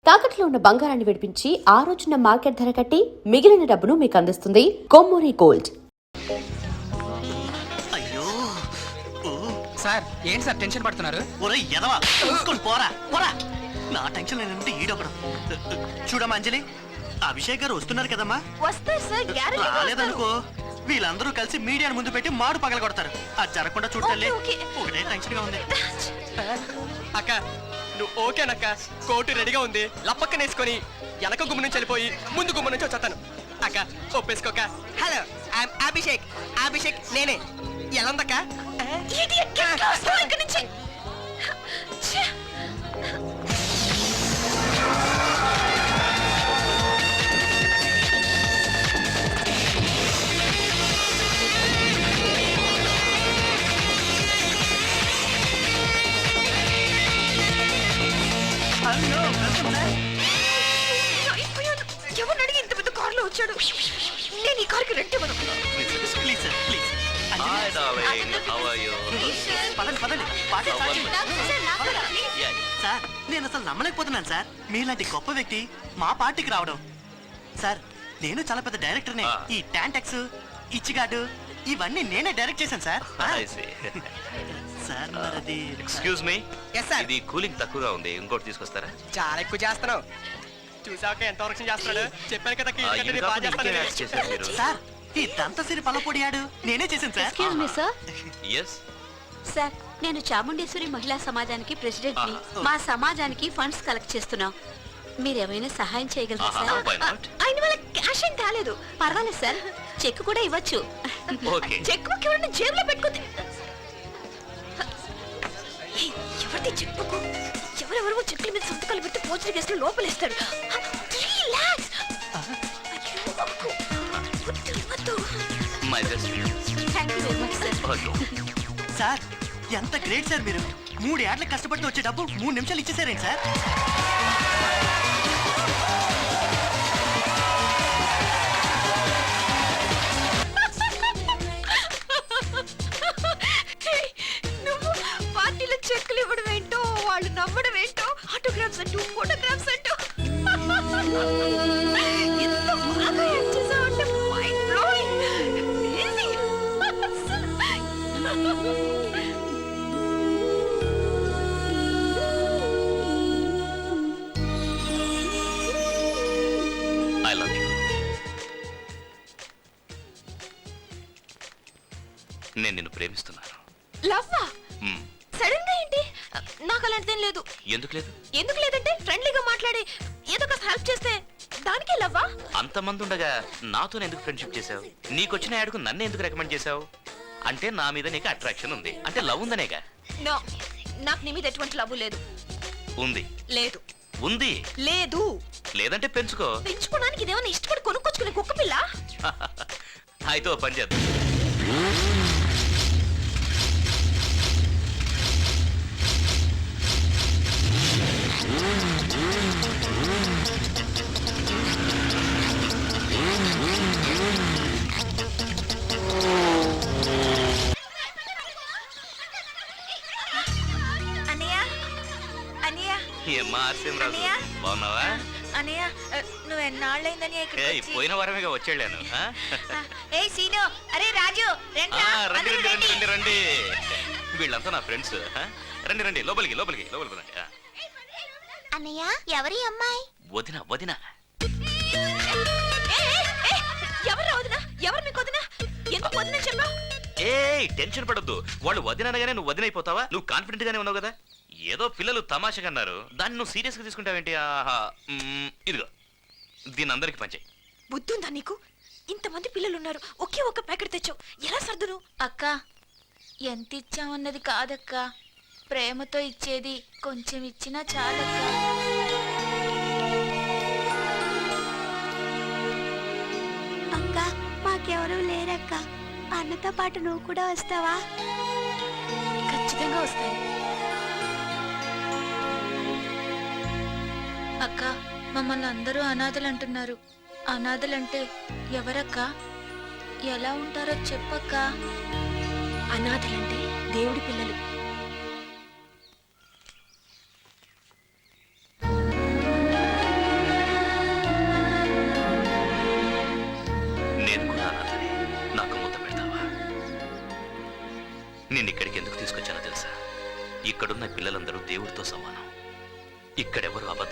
తాకట్లో ఉన్న బంగారాన్ని విడిపించి ఆ రోజున మార్కెట్ ధర కట్టి మిగిలిన డబ్బును మీకు అందిస్తుంది కొమ్మూరి గోల్డ్. అయ్యో సార్ ఏంటి సార్ టెన్షన్ పడుతున్నారు? ఒరేయ్ ఎదవా చూసుకొని పోరా పోరా. నా టెన్షన్ ఏంటంటే ఈడొకడు. చూడమ్మా అంజలి, అభిషేక్ గారు వస్తున్నారు కదమ్మా. వస్తారు సార్, గ్యారెంటీ రాలేదనుకో వీళ్ళందరూ కలిసి మీడియాను ముందు పెట్టి మాడు పగల కొడతారు. అది జరగకుండా చూడాలి. ఒకటే టెన్షన్ గా ఉంది. అక్క నువ్వు ఓకేనక్క, కోటు రెడీగా ఉంది. లప్పక్కనేసుకొని వెనక గుమ్మ నుంచి వెళ్ళిపోయి ముందు గుమ్మ నుంచి వచ్చేస్తాను. అక్క ఒప్పేసుకోక. Hello I'm Abhishek. అభిషేక్ నేనే. ఎలా ఉందక్క? ఎవరు అడిగి ఇంత పెద్ద కారులో వచ్చాడు? నేను ఈ కారుకి రెంట్ ఇవ్వను. Please sir please. Hi darling, how are you? పదండి పదండి. సార్ నేను అసలు నమ్మలేకపోతున్నాను సార్, మీలాంటి గొప్ప వ్యక్తి మా పార్టీకి రావడం. సార్ నేను చాలా పెద్ద డైరెక్టర్నే. ఈ టాంటాక్స్ ఇచ్చిగాడు ఇవన్నీ నేనే డైరెక్ట్ చేశాను సార్. I see. సార్ మరది Excuse me. Yes sir. ఇది కూలింగ్ తక్కువగా ఉంది, ఇంకోటి తీసుకొస్తారా? చాలా ఎక్కువ చేస్తున్నావు. చూసాక ఎంత వరకు చేస్తున్నాడు. చెప్పాను కదా చేశారు మీరు. సార్ ఈ దంతసిరి పలపొడియాడు నేనే చేశాను sir. Excuse me sir. Yes. Sir నేను చాముండేశ్వరి మహిళా సమాజానికి ప్రెసిడెంట్ ని. మా సమాజానికి ఫండ్స్ కలెక్ట్ చేస్తున్నాం. మీరు ఏమైనా సహాయం చేయగలరా సార్? why not? ఆయన వాళ్ళ క్యాష్ ఏం కాలేదు. పర్వాలేదు సార్, చెక్ కూడా ఇవ్వచ్చు. Okay. చెక్ బుక్ ఎవరైనా జేబులో పెట్టుకుంది. ఎవరిది చెక్ బుక్? ఎవరెవరో చెట్ల మీద సంతకాలు పెట్టి పోచర్ కేసులు లోపలేస్తారు. 3 lakhs. My best friend. Thank you very much sir. Okay. Sir ఎంత గ్రేట్ సార్ మీరు. 3 ఏళ్లకు కష్టపడి వచ్చే డబ్బు 3 నిమిషాలు ఇచ్చేసారేంటి సార్? నువ్వు పార్టీలో చెక్కులు ఇవ్వడం ఏంటో, వాళ్ళు నమ్మడం ఏంటో, ఆటోగ్రాఫ్స్ అంటూ ఫోటోగ్రాఫ్స్ అంటూ ఎంత బాగా యాక్ట్ చేసావంటే mind blowing. I love you. నేను నిన్ను ప్రేమిస్తున్నాను. లవ్వా? Hmm. సడన్ గా ఏంటి? నాకు అలాంటిదేం లేదు. ఎందుకు లేదు? ఎందుకు లేదంటే ఫ్రెండ్లీగా మాట్లాడి ఏదో ఒక హెల్ప్ చేస్తే దానికే లవ్వా? అంతమంది ఉండగా నాతో ఎందుకు ఫ్రెండ్షిప్ చేసావు? నీకొచ్చిన యాడ్కు నన్ను ఎందుకు రికమెండ్ చేసావు? అంటే నా మీద నీకు అట్రాక్షన్ ఉంది అంటే లవ్ ఉందనేగా? నో, నాకు నీ మీద ఎటువంటి లవ్ లేదు. ఉంది. లేదు. ఉంది. లేదు. లేదంటే పెంచుకో. పెంచుకోవడానికి ఇదేమన్నా ఇష్టపడి కొనుక్కొచ్చుకునే కుక్క పిల్ల? అయితే ఓ పని చేద్దాం. అన్నయ్య, అన్నయ్య, ఏమ్మా ఆర్సీఎం రాజు, అన్నయ్య. బాగున్నావా? అన్నయ్య, నువ్వు ఎన్నాళ్ళైందని పోయిన వారమేగా వచ్చేళ్ళాను. ఏ సీను, అరే రాజు, రండ్రా, రండి అందరూ రండి రండి. రండి రండి. వీళ్ళంతా నా ఫ్రెండ్స్. రండి రండి లోపలికి లోపలికి లోపలికి రండి. అన్నయ్య, ఎవరి అమ్మాయి? వదిన వదిన. ఎవరు వదినా? ఎవరు మీకు వదినా? ఎందుకు వదినా చెప్పా? ఏ టెన్షన్ పడొద్దు. వాళ్ళు వదిన అనగానే నువ్వు వదినైపోతావా? నువ్వు కాన్ఫిడెంట్ గానే ఉన్నావు కదా. ఏదో పిల్లలు తమాషగా అన్నారు, దాన్ని నువ్వు సీరియస్ గా తీసుకుంటావేంటి? ఇదిగో దీని అందరికి పంచాయి. బుద్ధుందా నీకు? ఇంతమంది పిల్లలు ఉన్నారు, ఒకే ఒక ప్యాకెట్ తెచ్చావు, ఎలా సర్దును? అక్క, ఎంత ఇచ్చామన్నది కాదక్క, ప్రేమతో ఇచ్చేది. కొంచెం ఇచ్చినా చాలక్క. అక్క, మాకెవరూ లేరక్క. అన్నతో పాటు నువ్వు కూడా వస్తావా? ఖచ్చితంగా వస్తాను అక్క. మమ్మల్ని అందరూ అనాథలు అంటున్నారు. అనాథలంటే ఎవరక్క? ఎలా ఉంటారో చెప్పక్క. అనాథలంటే దేవుడి పిల్లలు.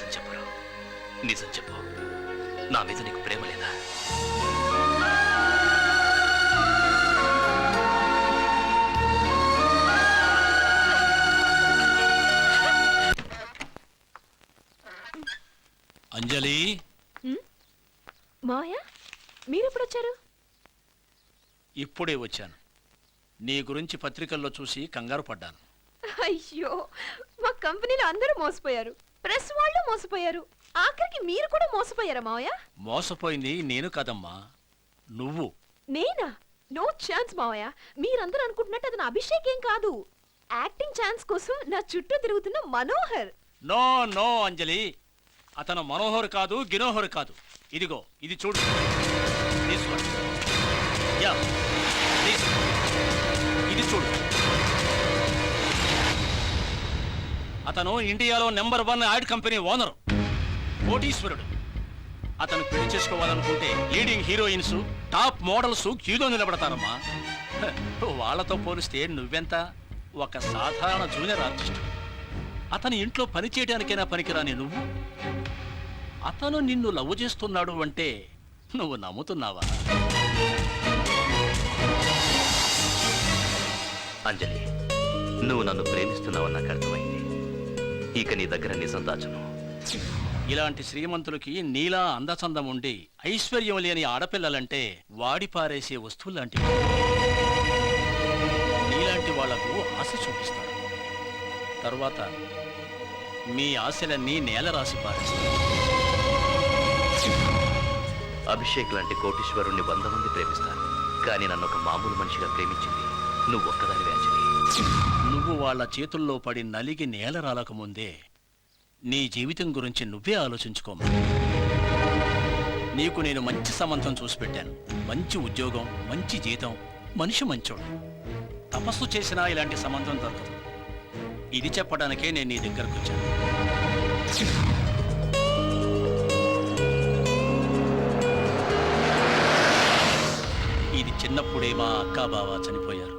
అబద్ధం చెప్పరు. నిజం చెప్పు, నా మీద నీకు ప్రేమ లేదా? అంజలి, మావయ్య మీరెప్పుడు వచ్చారు? ఇప్పుడే వచ్చాను. నీ గురించి పత్రికల్లో చూసి కంగారు పడ్డాను. అయ్యో, మా కంపెనీలో అందరూ మోసపోయారు, ప్రెస్ వాళ్ళు మోసపోయారు, ఆఖరికి మీరు కూడా మోసపోయారా మావయ్య? మోసపోయింది నేను కాదమ్మా, నువ్వు. నేనా? నో ఛాన్స్ మావయ్య. మీరందరూ అనుకుంటున్నట్టు అతను అభిషేక్ ఏం కాదు. యాక్టింగ్ ఛాన్స్ కోసం నా చుట్టూ తిరుగుతున్న మనోహర్. నో నో అంజలి, అతను మనోహర్ కాదు, గినోహర్ కాదు. ఇదిగో ఇది చూడు. This one. Yeah, this. ఇది చూడు. అతను ఇండియాలో #1 యాడ్ కంపెనీ ఓనరు, కోటీశ్వరుడు. అతను పెళ్లి చేసుకోవాలనుకుంటే లీడింగ్ హీరోయిన్స్, టాప్ మోడల్స్ క్యూలో నిలబడతారమ్మా. హ, వాళ్ళతో పోలిస్తే నువ్వెంత? ఒక సాధారణ జూనియర్ ఆర్టిస్ట్. అతని ఇంట్లో పని చేయడానికైనా పనికిరాని నువ్వు, అతను నిన్ను లవ్ చేస్తున్నాడు అంటే నువ్వు నమ్ముతున్నావా? అంజలి, నువ్వు నన్ను ప్రేమిస్తున్నావని నాకు అర్థమైంది. ఇక నీ దగ్గర నిజం దాచను. ఇలాంటి శ్రీమంతులకి నీలా అందచందం ఉండి ఐశ్వర్యం లేని ఆడపిల్లలంటే వాడి పారేసే వస్తువులాంటివి. నీలాంటి వాళ్లకు ఆశ చూపిస్తారు, తర్వాత మీ ఆశలన్నీ నేల రాసి పారేస్తారు. అభిషేక్ లాంటి కోటీశ్వరుణ్ణి 100 మంది ప్రేమిస్తారు, కానీ నన్ను ఒక మామూలు మనిషిగా ప్రేమించింది నువ్వు ఒక్కదానివే అంజలి. నువ్వు వాళ్ళ చేతుల్లో పడి నలిగి నేల రాలకముందే నీ జీవితం గురించి నువ్వే ఆలోచించుకోమా. నీకు నేను మంచి సంబంధం చూసి పెట్టాను. మంచి ఉద్యోగం, మంచి జీతం, మనిషి మంచోడు. తపస్సు చేసినా ఇలాంటి సంబంధం దొరకదు. ఇది చెప్పడానికే నేను నీ దగ్గరకు వచ్చాను. ఇది చిన్నప్పుడే మా అక్కా బావ చనిపోయారు.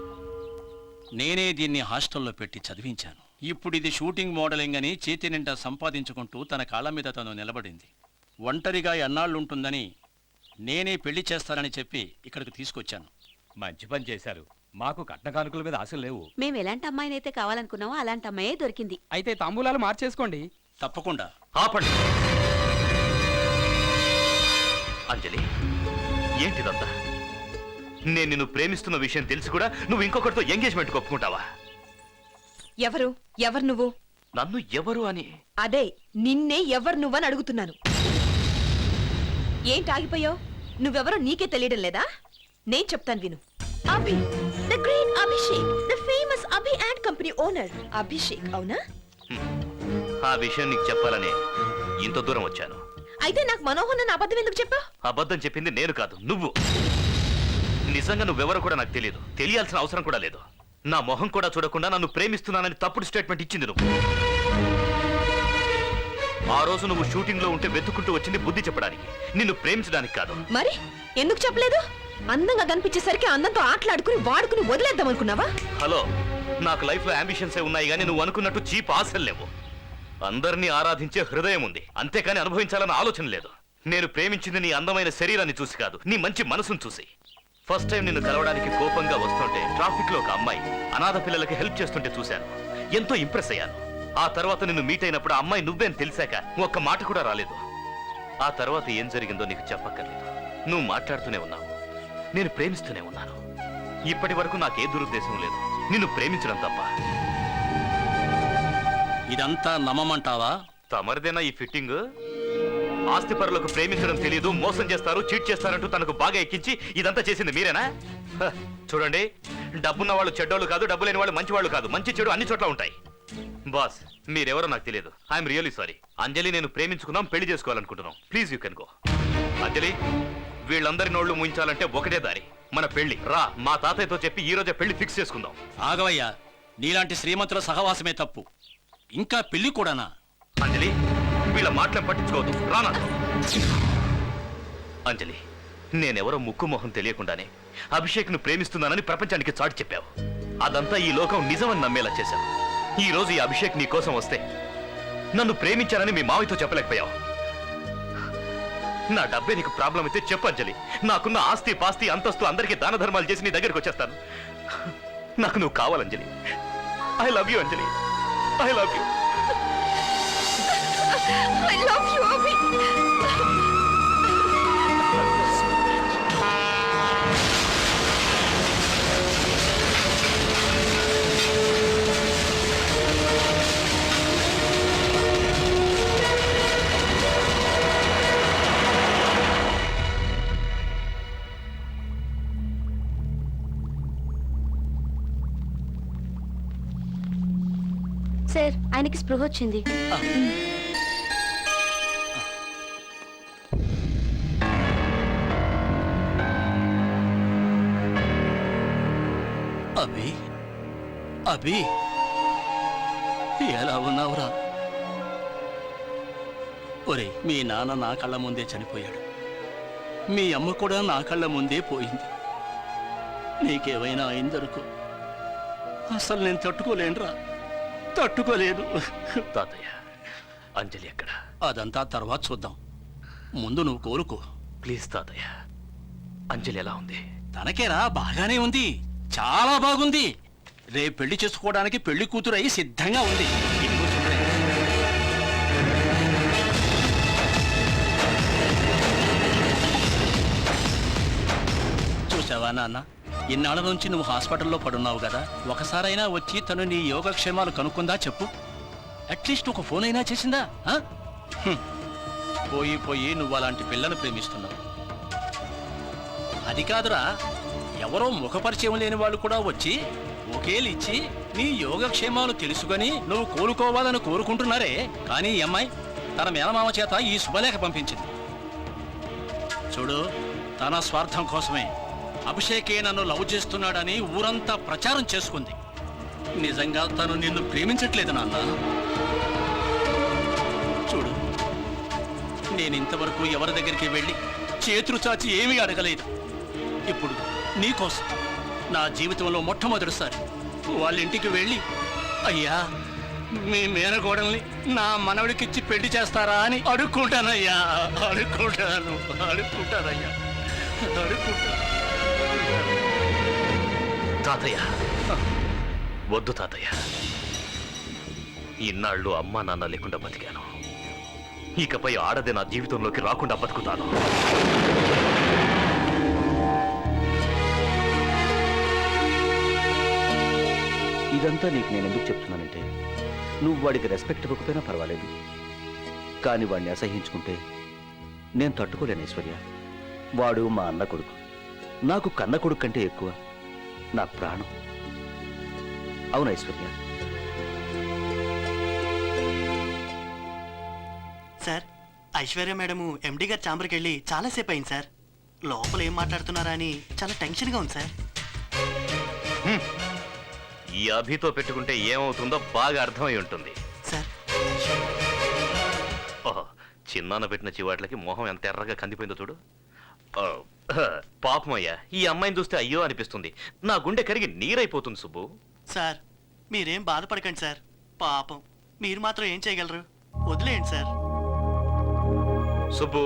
నేనే దీన్ని హాస్టల్లో పెట్టి చదివించాను. ఇప్పుడు ఇది షూటింగ్ మోడలింగ్ అని చేతి నిండా సంపాదించుకుంటూ తన కాళ్ళ మీద తను నిలబడింది. ఒంటరిగా ఎన్నాళ్ళుంటుందని నేనే పెళ్లి చేస్తానని చెప్పి ఇక్కడికి తీసుకొచ్చాను. మంచి పని చేశారు. మాకు కట్న కానుకల మీద ఆశలు లేవు. మేము ఎలాంటి అమ్మాయినైతే కావాలనుకున్నామో అలాంటి అమ్మాయే దొరికింది. అయితే తాంబూలాలు మార్చేసుకోండి. తప్పకుండా. ఆపండి. అంజలి, ఏంటిదంతా? నేను నిన్ను ప్రేమిస్తున్న విషయం తెలిసి కూడా నువ్వు ఇంకొకరితో ఎంగేజ్మెంట్ ఒప్పుకుంటావా? ఎవరు నువ్వు? నన్ను ఎవరు అని? అదే, నిన్నే ఎవరు నువ్వని అడుగుతున్నాను. ఏంటి ఆగిపోయావు? నువ్వెవరో నీకే తెలియడం లేదా? నేను చెప్తాను విను. Abhi, the great Abhishek, the famous Abhi ad company owner Abhishek, అవునా? ఆ విషయం నీకు చెప్పాలనే ఇంత దూరం వచ్చాను. అయితే నాకు మనోహర్ నన్ను అబద్ధం ఎందుకు చెప్పావు? అబద్ధం చెప్పింది నేను కాదు, నువ్వు. నిజంగా నువ్వెవరో కూడా నాకు తెలియదు, తెలియాల్సిన అవసరం కూడా లేదు. నా మొహం కూడా చూడకుండా నన్ను ప్రేమిస్తున్నానని తప్పుడు స్టేట్మెంట్ ఇచ్చింది నువ్వు. ఆ రోజు నువ్వు షూటింగ్ లో ఉంటే వెతుక్కుంటూ వచ్చింది బుద్ధి చెప్పడానికి, నిన్ను ప్రేమించడానికి కాదు. మరి ఎందుకు చెప్పలేదు? అందంగా కనిపించేసరికి అందంతో ఆటలాడుకుని వాడుకుని వదిలేద్దాం అనుకున్నావా? హలో, నాకు లైఫ్ లో అంబిషన్సే ఉన్నాయి కానీ నువ్వు అనుకున్నట్టు చీప్ ఆశలు లేవు. అందరినీ ఆరాధించే హృదయం ఉంది, అంతేకాని అనుభవించాలన్న ఆలోచన లేదు. నేను ప్రేమించింది నీ అందమైన శరీరాన్ని చూసి కాదు, నీ మంచి మనసును చూసి. ఫస్ట్ టైం నిన్ను కలవడానికి కోపంగా వస్తుంటే ట్రాఫిక్ లో ఒక అమ్మాయి అనాథ పిల్లలకి హెల్ప్ చేస్తుంటే చూశాను, ఎంతో ఇంప్రెస్ అయ్యాను. ఆ తర్వాత నిన్ను మీట్ అయినప్పుడు ఆ అమ్మాయి నువ్వే అని తెలిసాక ఒక్క మాట కూడా రాలేదు. ఆ తర్వాత ఏం జరిగిందో నీకు చెప్పక్కర్లేదు. నువ్వు మాట్లాడుతూనే ఉన్నావు, నేను ప్రేమిస్తూనే ఉన్నాను. ఇప్పటి వరకు నాకే దురుద్దేశం లేదు, నిన్ను ప్రేమించడం తప్ప. ఇదంతా నమ్మమంటావా? తమరిదేనా ఈ ఫిట్టింగ్? ఆస్తిపరులకు ప్రేమించడం తెలియదు, మోసం చేస్తారు, చీట్ చేస్తారంటూ తనకు బాగా ఎక్కించి ఇదంతా చేసింది మీరేనా? హ, చూడండి, డబ్బున్న వాళ్ళు చెడ్డోళ్ళు కాదు, డబ్బు లేని వాళ్ళు మంచి వాళ్ళు కాదు. మంచి చెడు అన్ని చోట్ల ఉంటాయి. బాస్, మీరెవరో నాకు తెలియదు. I'm really sorry. అంజలి, నేను ప్రేమించుకున్నాం, పెళ్లి చేసుకోవాలనుకుంటున్నాం. Please you can go. Anjali, వీళ్ళందరి నోళ్లు ముయించాలంటే ఒకటే దారి, మన పెళ్లి. రా, మా తాతయ్యతో చెప్పి ఈ రోజే పెళ్లి ఫిక్స్ చేసుకుందాం. ఆగవయ్యా, నీలాంటి శ్రీమంతుల సహవాసమే తప్పు, ఇంకా పెళ్లి కూడానా? అంజలి, వీళ్ళ మాటలను పట్టించుకోవద్దు, రానా. అంజలి, నేనెవరో ముక్కు మొహం తెలియకుండానే అభిషేక్ను ప్రేమిస్తున్నానని ప్రపంచానికి చాటి చెప్పావు. అదంతా ఈ లోకం నిజమని నమ్మేలా చేశావు. ఈ రోజు ఈ అభిషేక్ నీ కోసం వస్తే నన్ను ప్రేమించానని మీ మావయ్యతో చెప్పలేకపోయావు. నా డబ్బే నీకు ప్రాబ్లం అయితే చెప్పు అంజలి. నాకున్న ఆస్తి పాస్తి అంతస్తు అందరికీ దాన ధర్మాలు చేసి నీ దగ్గరికి వచ్చేస్తాను. నాకు నువ్వు కావాలంజలి. I love you Anjali. I love you. I love you, Abhi. Sir ఆయనకి స్పృహ వచ్చింది. అభి, అభి, ఎలా ఉన్నావురా? ఒరే, మీ నాన్న నా కళ్ళ ముందే చనిపోయాడు. మీ అమ్మ కూడా నా కళ్ళ ముందే పోయింది. నీకేమైనా అయిందనుకో, అసలు నేను తట్టుకోలేనురా, తట్టుకోలేను. తాతయ్య, అంజలి ఎక్కడ? అదంతా తర్వాత చూద్దాం. ముందు నువ్వు కోలుకో. ప్లీజ్ తాతయ్య, అంజలి ఎలా ఉంది? తనకేరా బాగానే ఉంది, చాలా బాగుంది. రేపు పెళ్లి చేసుకోవడానికి పెళ్లి కూతురు అయి సిద్ధంగా ఉంది. ఇదిగో చూడరే. చూసావా నాన్న, ఇన్నాళ్ళ నుంచి నువ్వు హాస్పిటల్లో పడున్నావు కదా, ఒకసారైనా వచ్చి తను నీ యోగక్షేమాలు కనుక్కుందా చెప్పు. అట్లీస్ట్ ఒక ఫోన్ అయినా చేసిందా? ఆ? పోయి పోయి నువ్వు అలాంటి పిల్లను ప్రేమిస్తున్నావు. అది కాదురా, ఎవరో ముఖపరిచయం లేని వాళ్ళు కూడా వచ్చి ఒకేలిచ్చి నీ యోగక్షేమాలు తెలుసుకొని నువ్వు కోలుకోవాలని కోరుకుంటున్నారే. కానీ ఈ అమ్మాయి తన మేనమామ చేత ఈ శుభలేఖ పంపించింది. చూడు, తన స్వార్థం కోసమే అభిషేకే నన్ను లవ్ చేస్తున్నాడని ఊరంతా ప్రచారం చేసుకుంది. నిజంగా తను నిన్ను ప్రేమించట్లేదు నాన్న. చూడు, నేను ఇంతవరకు ఎవరి దగ్గరికి వెళ్ళి చేతులు చాచి ఏమీ అడగలేదు. ఇప్పుడు నీకోసం నా జీవితంలో మొట్టమొదటిసారి వాళ్ళ ఇంటికి వెళ్ళి, అయ్యా మీ మేనగోడల్ని నా మనవడికిచ్చి పెళ్లి చేస్తారా అని అడుక్కుంటానయ్యా. అడుక్కుంటానయ్యా. తాతయ్య, వద్దు తాతయ్య. ఇన్నాళ్ళు అమ్మా నాన్న లేకుండా బతికాను. ఇకపై ఆడది నా జీవితంలోకి రాకుండా బతుకుతాను. ఇదంతా నీకు నేను ఎందుకు చెప్తున్నానంటే, నువ్వు వాడికి రెస్పెక్ట్ ఇవ్వకపోయినా పర్వాలేదు, కానీ వాడిని అసహించుకుంటే నేను తట్టుకోలేను ఐశ్వర్య. వాడు మా అన్న కొడుకు, నాకు కన్న కొడుకు కంటే ఎక్కువ, నా ప్రాణం. అవును ఐశ్వర్య. సార్, ఐశ్వర్య మేడము ఎండి గారి ఛాంబర్కి వెళ్ళి చాలాసేపు అయింది సార్. లోపల ఏం మాట్లాడుతున్నారా అని చాలా టెన్షన్గా ఉంది సార్. ఈ అభితో పెట్టుకుంటే ఏమవుతుందో బాగా అర్థమై ఉంటుంది. సార్, ఓహో, చిన్నాన్న పెట్టిన చివాట్లకి మొహం ఎంత ఎర్రగా కందిపోయిందో చూడు. పాపమయ్యా, ఈ అమ్మాయిని చూస్తే అయ్యో అనిపిస్తుంది. నా గుండె కరిగి నీరైపోతుంది సుబ్బు. సార్ మీరేం బాధపడకండి సార్. పాపం, మీరు మాత్రం ఏం చేయగలరు? వదిలేయండి సార్. సుబ్బు,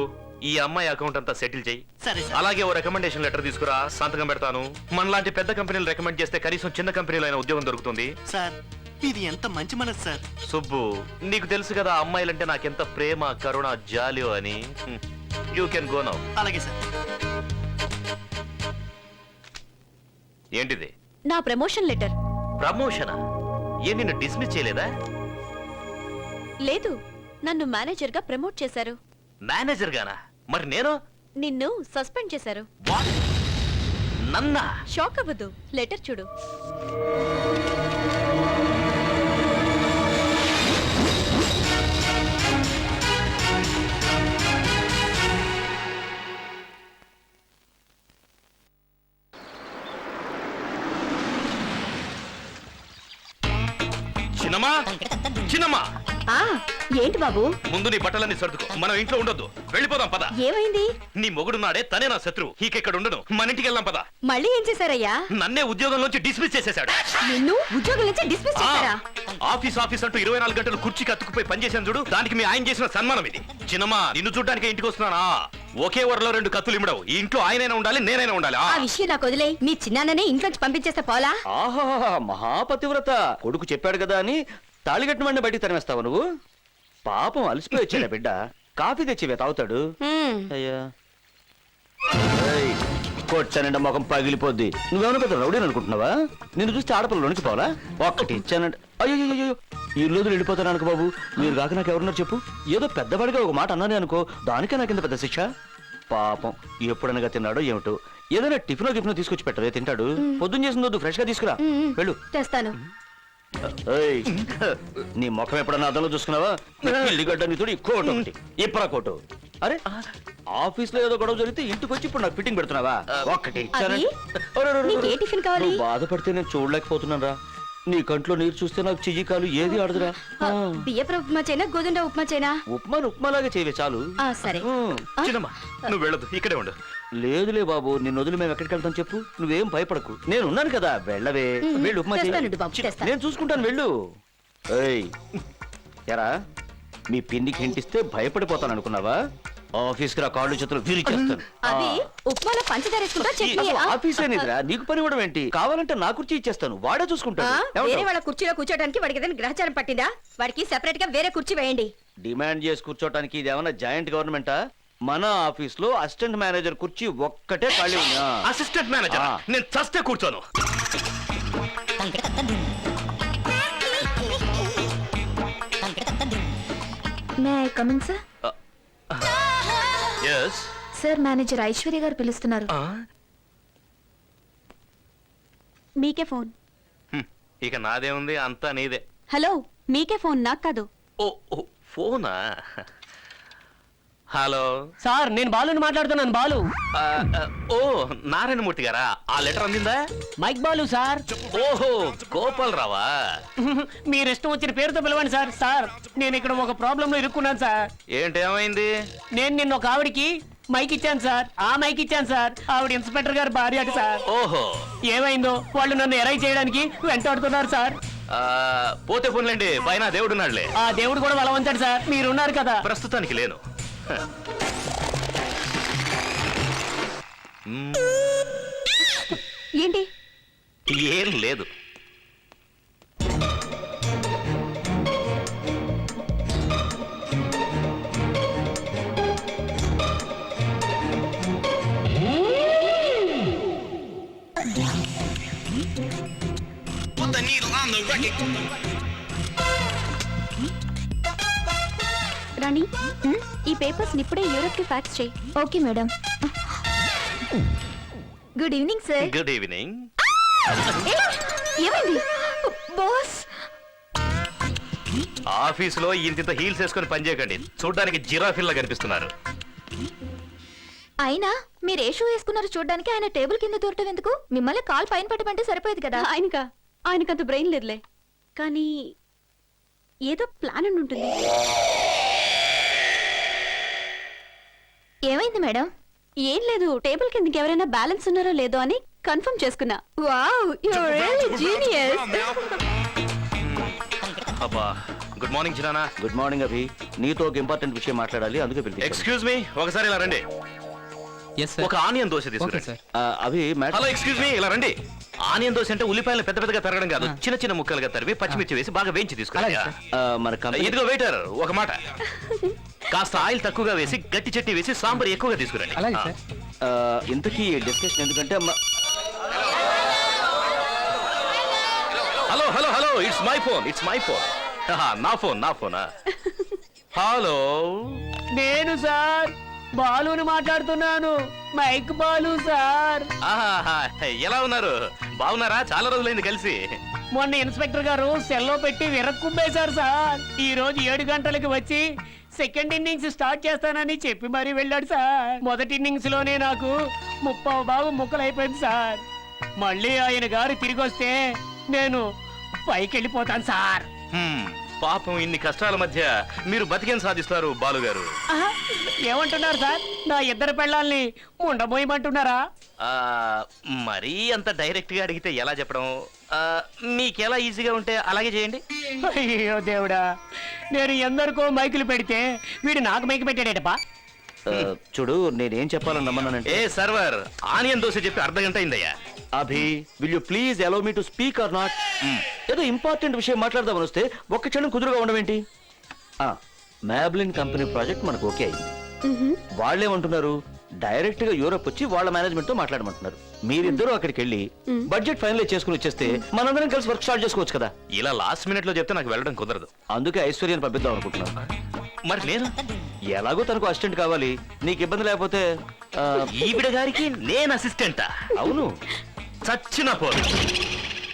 ఈ అమ్మాయి అకౌంట్ అంతా సెటిల్ చేయి. సరే సార్. అలాగే ఓ రికమెండేషన్ లెటర్ తీసుకురా, సంతకం పెడతాను. మనలాంటి పెద్ద కంపెనీలు రికమెండ్ చేస్తే కనీసం చిన్న కంపెనీలో అయినా ఉద్యోగం దొరుకుతుంది. సార్, ఇది ఎంత మంచి మనసు సార్. సుబ్బు, నీకు తెలుసు కదా అమ్మాయిలంటే నాకెంత ప్రేమ, కరుణ, జాలియో అని. You can go now. అలాగే సార్. ఏంటిది? నా ప్రమోషన్ లెటర్. ప్రమోషనా? ఏ నిన్ను డిస్మిస్ చేయలేదా? లేదు, నన్ను మేనేజర్ గా ప్రమోట్ చేశారు. మేనేజర్ గానా? మరి నేను? నిన్ను సస్పెండ్ చేశారు. What? నన్నా? షాక్ అవ్వదు, లెటర్ చూడు. చిన్నమ్మా, చిన్నమ్మా, ఏంటి బాబు ముందు నీ బట్టలన్నీ సర్దుకో, మనం ఇంట్లో ఉండొద్దు, వెళ్ళిపోదాం పద. ఏమైంది? నీ మొగుడున్నాడే తనే నా శత్రువు, ఇక్కడ ఉండను, మన ఇంటికి వెళ్దాం పద. మళ్ళీ ఏం చేశారయ్యా? నన్నే ఉద్యోగంలోంచి డిస్మిస్ చేసేశాడు. నిన్ను ఉద్యోగం నుంచి డిస్మిస్ ఆ, చేశారా? ఆఫీస్ అంటూ 24 గంటలు కుర్చీకి అతుక్కుపోయి పనిచేసాను చూడు, దానికి మీ ఆయన చేసిన సన్మానం ఇది. చిన్నమ్మా, నిన్ను చూడ్డానికి ఇంటికి వస్తున్నానా? ఒకే వరలో 2 కత్తులు ఇమ్మడవు. ఈ ఇంట్లో ఆయనైనా ఉండాలి, నేనైనా ఉండాలి. ఆ విషయం నాకు వదిలే. మీ చిన్నాన్ననే ఇంట్లోంచి పంపించేస్తే పోలా? ఆహా, మహాపతివ్రత కొడుకు చెప్పాడు కదా అని తాళిగట్టిన బయటికి తరిమేస్తావు నువ్వు? పాపం అలసిపోయి వచ్చాడా బిడ్డ, కాఫీ తెచ్చివే తాగుతాడు. అయ్యా కొట్టానంటే మొఖం పగిలిపోద్ది. నువ్వేమైనా పెద్ద రౌడీని అనుకుంటున్నావా? నిన్ను చూస్తే ఆడపిల్లలోనికి పోవాలా? ఒక్కటి ఇచ్చానంటే అయ్యో ఈ రోజులు వెళ్ళిపోతాను అనుకో బాబు. మీరు కాక నాకు ఎవరున్నారు చెప్పు? ఏదో పెద్దవాడిగా ఒక మాట అన్నానే అనుకో, దానికే నాకింత పెద్ద శిక్ష. పాపం ఎప్పుడనగా తిన్నాడో ఏమిటో. ఏదైనా టిఫిన్ తీసుకొచ్చి పెట్టవే, తింటాడు. పొద్దున్న చేసిందో ఫ్రెష్ గా తీసుకురా, వెళ్ళు. తెస్తాను. ఏయ్, నీ ముఖం ఎప్పుడన్నా అద్దంలో చూసుకున్నావా? ఎల్లిగడ్డ నీతుడు ఈ కోటు ఒకటి, ఇప్పరా కోటు. అరే ఆఫీస్ లో ఏదో గొడవ జరిగితే ఇంటికి వచ్చి ఇప్పుడు నాకు ఫిట్టింగ్ పెడుతున్నావా? ఒక్కటి ఇచ్చానంటే నీకు ఏ టిఫిన్ కావాలి? నువ్వు బాధపడితే నేను చూడలేకపోతున్నాను రా. నీ కంట్లో నీరు చూస్తే నాకు చెయ్యి కాలు ఏది ఆడదురా. బియ్యపు ఉప్మా చైనా, గోధుమ ఉప్మా చైనా? ఉప్మాలాగా చేయవే చాలు. సరే. చిన్నమ్మా, నువ్వు వెళ్ళదు, ఇక్కడే ఉండు. లేదులే బాబు, నిన్ను వదిలి మేము ఎక్కడికి వెళ్తాం చెప్పు? నువ్వేం భయపడకు, నేను ఉన్నాను కదా. వెళ్ళవే, వెళ్ళు, ఉప్మా చెయ్యి. తెస్తానండి బాబు, తెస్తాను. నేను చూసుకుంటాను, వెళ్ళు. ఏయ్ ఎరా, మీ పిన్నికి హింటిస్తే భయపడిపోతాను అనుకున్నావా? ఆఫీస్కి రా, కాళ్ళు చేతులు విరిచేస్తాను. అది ఉప్మాలో పంచదార వేసుకుంటా చట్నీ. అసలు ఆఫీస్ అనేదిరా, నీకు పని ఇవ్వడం ఏంటి? కావాలంటే నా కుర్చీ ఇచ్చేస్తాను, వాడే చూసుకుంటాడు. వేరే ఏమంటావ్? వాళ్ళ కుర్చీలో కూర్చోడానికి వాడికి ఏదైనా గ్రహచారం పట్టిందా? వాడికి సెపరేట్ గా వేరే కుర్చీ వేయండి. డిమాండ్ చేసి కూర్చోటానికి ఇది ఏమన్నా జాయింట్ గవర్నమెంటా? మన ఆఫీస్ లో అసిస్టెంట్ మేనేజర్ కుర్చీ ఒక్కటే ఖాళీ ఉందా? అసిస్టెంట్ మేనేజర్ నేను చస్తే కూర్చోను. May I come in sir? Yes. Sir, manager Aishwarya garu పిలుస్తున్నారు. మీకే ఫోన్. ఇక నాదేముంది, అంతా నీదే. హలో, మీకే ఫోన్, నాకు కాదు. ఓ ఫోనా? హలో సార్, నేను బాలుని మాట్లాడుతున్నాను. బాలు. ఓ నారాయణమూర్తి గారా? ఆ లెటర్ అందిందా? Mike Balu sir. ఓహో, గోపాల్ రావా? మీరు ఇష్టం వచ్చిన పేరుతో పిలవండి సార్. సార్, నేను ఇక్కడ ఒక ప్రాబ్లం లో ఇరుక్కున్నాను సార్. ఏంటి, ఏమైంది? నేను నిన్న ఒక ఆవిడికి మైక్ ఇచ్చాను సార్. ఆ మైక్ ఇచ్చాను సార్. ఆవిడ ఇన్స్పెక్టర్ గారు భార్య అట సార్. ఓహో, ఏమైందో వాళ్ళు నన్ను ఎరై చేయడానికి వెంటాడుతున్నారు సార్. పోతే పోన్లేండి, పైన దేవుడున్నాడులే. ఆ దేవుడు కూడా బలం ఉంచాడు సార్. మీరున్నారు కదా. ప్రస్తుతానికి లేను. ఏంటి? ఏం లేదు. రాణి, ఈ పేపర్స్ ఇప్పుడే యూరోప్ కి ఫ్యాక్స్ చేయి. Okay madam. Good evening sir. Good evening. ఏమైంది బాస్? ఆఫీసులో ఇంత హీల్స్ వేసుకొని పనిచేయకండి, చూడ్డానికి జిరాఫిల్లా కనిపిస్తున్నారు. అయినా మీరు ఏ షూ వేసుకున్నారు చూడడానికి? ఆయన టేబుల్ కింద దూరటం ఎందుకు? మిమ్మల్ని కాల్ పైన పెట్టమంటే సరిపోయేది కదా. ఆయనకంత బ్రెయిన్ లేదులే, కానీ ఏదో ప్లాన్ అని ఉంటుంది. ఏమైంది మేడం? ఏం లేదు, టేబుల్ కిందకి ఎవరైనా బ్యాలెన్స్ ఉన్నారో లేదో అని కన్ఫర్మ్ చేసుకున్నా. Wow, you are really genius. అబ్బా, గుడ్ మార్నింగ్ చిరానా. గుడ్ మార్నింగ్ అభి, నీతో ఒక ఇంపార్టెంట్ విషయం మాట్లాడాలి, అందుకే పిలిపించాను. ఎక్స్క్యూజ్ మీ, ఒకసారి ఇలా రండి. ఒక ఆనియన్ దోశ తీసుకురండి. అభి హలో, ఎక్స్క్యూజ్ మీ, ఇలా రండి. ఆనియన్ దోశ అంటే ఉల్లిపాయలు పెద్ద పెద్దగా తరగడం కాదు, చిన్న చిన్న ముక్కలుగా తరివి పచ్చిమిర్చి వేసి బాగా వేయించి తీసుకురండి. మన కంపెనీ ఇదిగో వెయిటర్, ఒక మాట, కాస్త ఆయిల్ తక్కువగా వేసి గట్టి చట్నీ వేసి సాంబార్ ఎక్కువగా తీసుకురండి. ఇంతకీ డిస్కషన్ ఎందుకంటే hello hello hello, it's my phone, it's my phone. నా ఫోనా? హలో, నేను సార్ బాలుని మాట్లాడుతున్నాను. Mike Balu sir. ఎలా ఉన్నారు? బాగున్నారా? చాలా రోజులైంది కలిసి. మొన్న ఇన్స్పెక్టర్ గారు సెల్లో పెట్టి విరక్కుంపేశారు సార్. ఈ రోజు 7 గంటలకు వచ్చి సెకండ్ ఇన్నింగ్స్ స్టార్ట్ చేస్తానని చెప్పి మరీ వెళ్ళాడు సార్. మొదటి ఇన్నింగ్స్ లోనే నాకు 30 భాగం ముక్కలైపోయింది సార్. మళ్ళీ ఆయన గారు తిరిగి వస్తే నేను పైకి వెళ్ళిపోతాను సార్. పాపం ఇన్ని కష్టాల మధ్య మీరు బతికేం సాధిస్తారు బాలుగారు? ఏమంటున్నారు సార్? నా ఇద్దరు పెళ్ళాల్ని ఉండబోయమంటున్నారా? ఆ, మరీ అంత డైరెక్ట్ గా అడిగితే ఎలా చెప్పడం? మీకెలా ఈజీగా ఉంటే అలాగే చేయండి. అయ్యో దేవుడా, నేను ఎందరికో మైకులు పెడితే వీడు నాకు మైకు పెట్టాడేటప్పా. చూడు, నేనేం చెప్పాలని నమ్మన్నానంటే, ఏ సర్వర్, ఆనియన్ దోశ చెప్పి అర్ధ గంట అయిందయ్యా. Abhi, will you please allow me to speak or not? ఏదో ఇంపార్టెంట్ విషయం మాట్లాడదామని వస్తే ఒక్క క్షణం కుదురుగా ఉండమేంటి? మ్యాబ్లిన్ కంపెనీ ప్రాజెక్ట్ మనకు ఓకే అయింది. వాళ్ళేమంటున్నారు, డైరెక్ట్ గా యూరోప్ వచ్చి వాళ్ళ మేనేజ్మెంట్ తో మాట్లాడమంటున్నారు. మీరిద్దరూ అక్కడికి వెళ్ళి బడ్జెట్ ఫైనలైజ్ చేసుకుని వచ్చేస్తే మనందరం కలిసి వర్క్ స్టార్ట్ చేసుకోవచ్చు కదా. ఇలా లాస్ట్ మినిట్ లో చెప్తే నాకు వెళ్ళడం కుదరదు. అందుకే ఐశ్వర్యాన్ని పంపిద్దాం అనుకుంటున్నాను. మరి నేను ఎలాగో తనకు అసిస్టెంట్ కావాలి, నీకు ఇబ్బంది లేకపోతే ఈవిడ గారికి నేను అసిస్టెంటా? అవును. చచ్చిన పోరు.